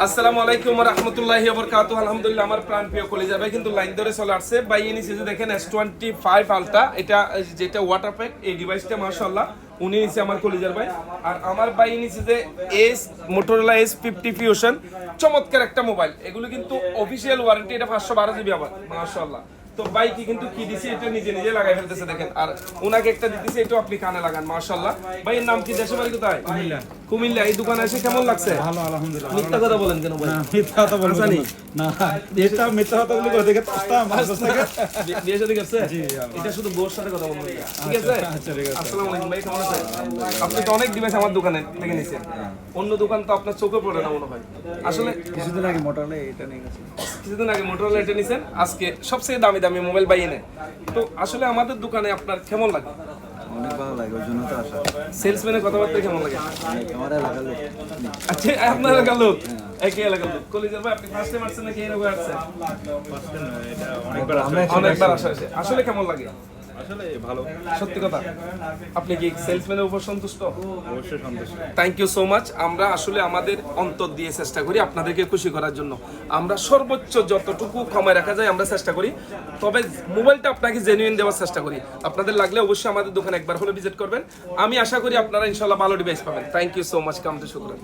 আসসালামু আলাইকুম ওয়া রাহমাতুল্লাহি ওয়া বারাকাতুহু। আলহামদুলিল্লাহ, আমার প্রাণ প্রিয় কলিজা ভাই কিন্তু লাইন ধরে চলে আসছে। ভাই নিচে যে দেখেন S25 আলট্রা, এটা যেটা ওয়াটার প্যাক, এই ডিভাইসটা মাশাআল্লাহ উনি নিচে আমার কলিজার ভাই। আর আমার ভাই নিচে যে মোটরোলা S50 ফিউশন, চমৎকার একটা মোবাইল। এগুলো কিন্তু অফিশিয়াল ওয়ারেন্টি, এটা 512 জিবি আবার মাশাআল্লাহ। তো ভাই কি কিন্তু কি দিছে এটা নিজে নিজে লাগাই ফেলতেছে দেখেন। আর ওনাকে একটা দিতেছে, এটা আপনি কানে লাগান মাশাআল্লাহ। ভাই এর নাম কি, দেশে বাড়ি কোথায়? কুমিল্লা। কুমিল্লা। এই দোকানে এসে কেমন লাগছে? ভালো, আলহামদুলিল্লাহ। মিথ্যা কথা বলেন কেন ভাই? মিথ্যা কথা বলবো না, এটা মিথ্যা কথা বলি কোথা থেকে আসতাম? বিয়ে শাদী করছে? জি। এটা শুধু বউর সাথে কথা বলবো। ঠিক আছে? আচ্ছা, ঠিক আছে। আসসালামু আলাইকুম ভাই, কেমন আছেন? আপনি তো অনেক ডিভাইস আমার দোকানে থেকে নিছেন, অন্য দোকান তো আপনার চোখে পড়ে না মনে হয়। আসলে কিছুদিন আগে মোটরলে এটা নিয়ে গেছে। কিছুদিন আগে মোটরোলা এটা নিছেন, আজকে সবচেয়ে দামি দামি মোবাইল পাই এনে। তো আসলে আমাদের দোকানে আপনার কেমন লাগে? অনেক ভালো লাগে, ওই জন্য তো আসা। সেলসম্যানের কথাবার্তা কেমন লাগে? আমার এলাকার লোক। আচ্ছা, আপনার এলাকার লোক? একই এলাকার লোক। কলিজার ভাই, আপনি ফার্স্ট টাইম আসছেন নাকি এর আগে আসছেন? অনেকবার আসা হয়েছে। আসলে কেমন লাগে? আসলে ভালো, সত্যি কথা। আপনি কি সেলসম্যানের উপর সন্তুষ্ট? অবশ্যই সন্তুষ্ট। Thank you so much. আমরা আসলে আমাদের অন্তর দিয়ে চেষ্টা করি আপনাদেরকে খুশি করার জন্য। আমরা সর্বোচ্চ যতটুকু কমায় রাখা যায় আমরা চেষ্টা করি, তবে মোবাইলটা আপনাকে জেনুইন দেওয়ার চেষ্টা করি। আপনাদের লাগলে অবশ্যই আমাদের দোকানে একবার হলে ভিজিট করবেন। আমি আশা করি আপনারা ইনশাল্লাহ ভালো ডিভাইস পাবেন। Thank you so much. কামতে শুকরান।